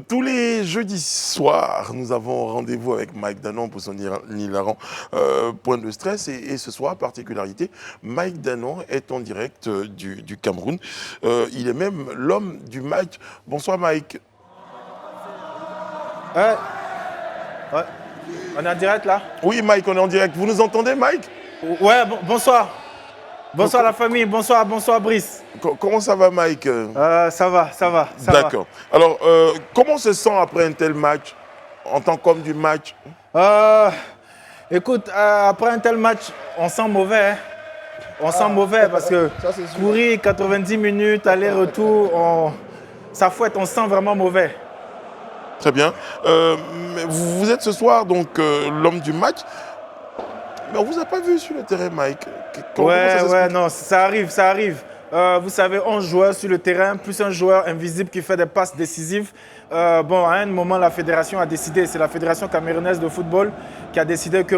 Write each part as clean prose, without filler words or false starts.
Tous les jeudis soirs, nous avons rendez-vous avec Mike Danon pour son hilarant point de stress. Et ce soir, particularité, Mike Danon est en direct du Cameroun. Il est même l'homme du match. Bonsoir Mike. Ouais. On est en direct là? Oui Mike, on est en direct. Vous nous entendez Mike? Ouais, bonsoir. Bonsoir la famille, bonsoir Brice. Comment ça va Mike? Ça va. D'accord. Alors, comment se sent après un tel match, en tant qu'homme du match? Écoute, après un tel match, on sent mauvais. Hein. On sent mauvais parce que courir 90 minutes, aller-retour, ça fouette, on sent vraiment mauvais. Très bien. Vous êtes ce soir donc l'homme du match. Mais on ne vous a pas vu sur le terrain, Mike. Non, ça arrive. Vous savez, 11 joueurs sur le terrain, plus un joueur invisible qui fait des passes décisives. À un moment, la fédération a décidé, c'est la Fédération camerounaise de football qui a décidé que,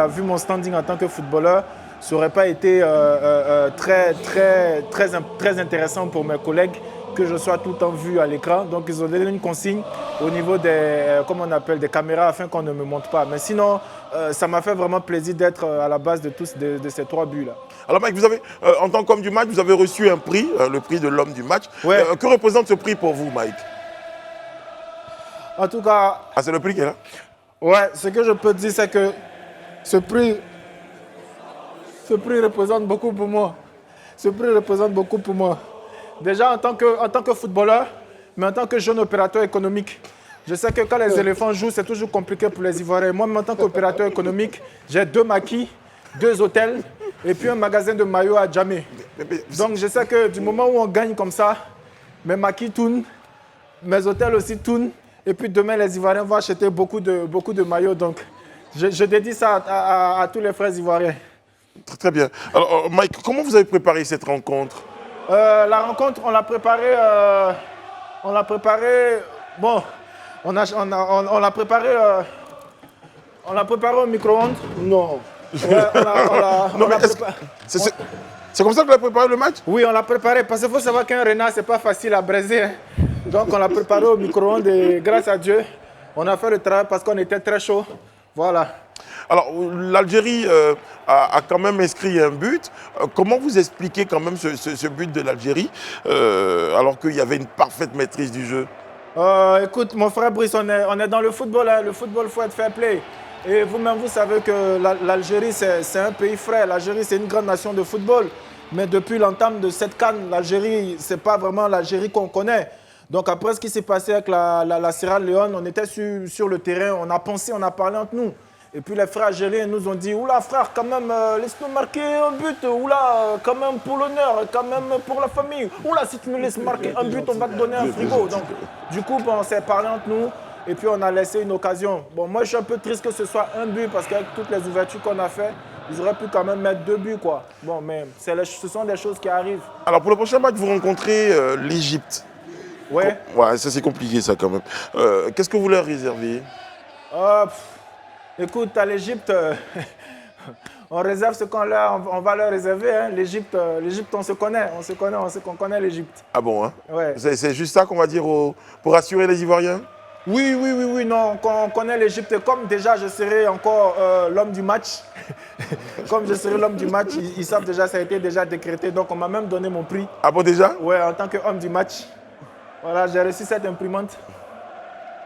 vu mon standing en tant que footballeur, ça n'aurait pas été très intéressant pour mes collègues que je sois tout le temps vu à l'écran. Donc, ils ont donné une consigne au niveau des caméras afin qu'on ne me montre pas. Mais sinon, ça m'a fait vraiment plaisir d'être à la base de ces 3 buts-là. Alors, Mike, vous avez, en tant qu'homme du match, vous avez reçu un prix, le prix de l'homme du match. Ouais. Que représente ce prix pour vous, Mike? En tout cas... Ah, c'est le prix qui est là? Ouais, ce que je peux dire, c'est que ce prix représente beaucoup pour moi. Ce prix représente beaucoup pour moi. Déjà en tant que footballeur, mais en tant que jeune opérateur économique. Je sais que quand les éléphants jouent, c'est toujours compliqué pour les Ivoiriens. Moi, en tant qu'opérateur économique, j'ai 2 maquis, 2 hôtels et puis un magasin de maillots à Djamé. Donc je sais que du moment où on gagne comme ça, mes maquis tournent, mes hôtels aussi tournent. Et puis demain, les Ivoiriens vont acheter beaucoup de maillots. Donc je dédie ça à tous les frères ivoiriens. Très bien. Alors, Mike, comment vous avez préparé cette rencontre? La rencontre, on l'a préparée. Bon, on l'a préparé au micro-ondes. Non. Ouais, c'est comme ça que vous avez préparé le match? Oui, on l'a préparé parce qu'il faut savoir qu'un renard, c'est pas facile à braiser. Hein. Donc, on l'a préparé au micro-ondes et grâce à Dieu, on a fait le travail parce qu'on était très chaud. Voilà. Alors, l'Algérie a quand même inscrit un but. Comment vous expliquez quand même ce but de l'Algérie alors qu'il y avait une parfaite maîtrise du jeu? Écoute, mon frère Brice, on est dans le football. Hein. Le football, il faut être fair play. Et vous-même, vous savez que l'Algérie, c'est un pays frère. L'Algérie, c'est une grande nation de football. Mais depuis l'entame de cette CAN, l'Algérie, ce n'est pas vraiment l'Algérie qu'on connaît. Donc après ce qui s'est passé avec la Sierra Leone, on était sur le terrain, on a pensé, on a parlé entre nous. Et puis les frères algériens nous ont dit, oula frère, quand même, laisse-nous marquer un but, oula, quand même pour l'honneur, quand même pour la famille. Oula, si tu nous laisses marquer un but, on va te donner un frigo. Donc du coup, on s'est parlé entre nous et puis on a laissé une occasion. Bon, moi je suis un peu triste que ce soit un but parce qu'avec toutes les ouvertures qu'on a fait, ils auraient pu quand même mettre 2 buts, quoi. Bon, mais ce sont des choses qui arrivent. Alors pour le prochain match, vous rencontrez l'Égypte. Ouais. Ouais, ça c'est compliqué ça quand même. Qu'est-ce que vous leur réservez? Écoute, à l'Égypte, on réserve ce on va leur réserver. Hein. L'Égypte, on se connaît, on connaît l'Égypte. Ah bon, hein? Ouais. C'est juste ça qu'on va dire pour rassurer les Ivoiriens? Oui, non, on connaît l'Égypte. Comme déjà, je serai encore l'homme du match. Comme je serai l'homme du match, ils savent déjà, ça a été déjà décrété. Donc, on m'a même donné mon prix. Ah bon, déjà? Ouais, en tant qu'homme du match. Voilà, j'ai reçu cette imprimante.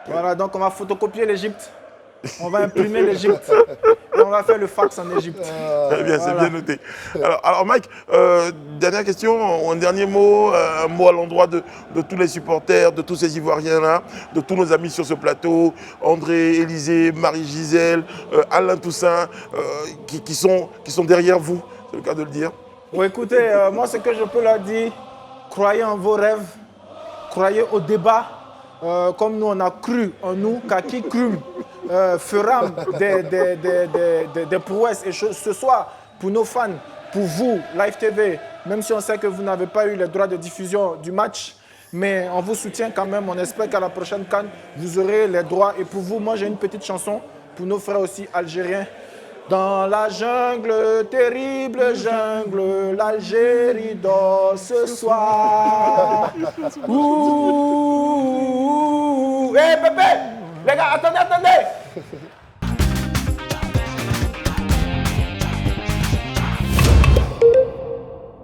Voilà, donc on va photocopier l'Égypte. On va imprimer l'Égypte et on va faire le fax en Égypte. Très bien, c'est bien noté. Alors Mike, dernière question, un dernier mot, un mot à l'endroit de tous les supporters, de tous ces Ivoiriens-là, de tous nos amis sur ce plateau, André, Élisée, Marie-Gisèle, Alain Toussaint, qui sont derrière vous, c'est le cas de le dire. Bon, écoutez, moi ce que je peux leur dire, croyez en vos rêves, croyez au débat, comme nous on a cru en nous, car qui crut fera des prouesses. Et ce soir, pour nos fans, pour vous, Live TV, même si on sait que vous n'avez pas eu les droits de diffusion du match, mais on vous soutient quand même. On espère qu'à la prochaine CAN, vous aurez les droits. Et pour vous, moi j'ai une petite chanson pour nos frères aussi algériens. Dans la jungle, terrible jungle, l'Algérie dort ce soir. Ouh, Pépé. Les gars, attendez.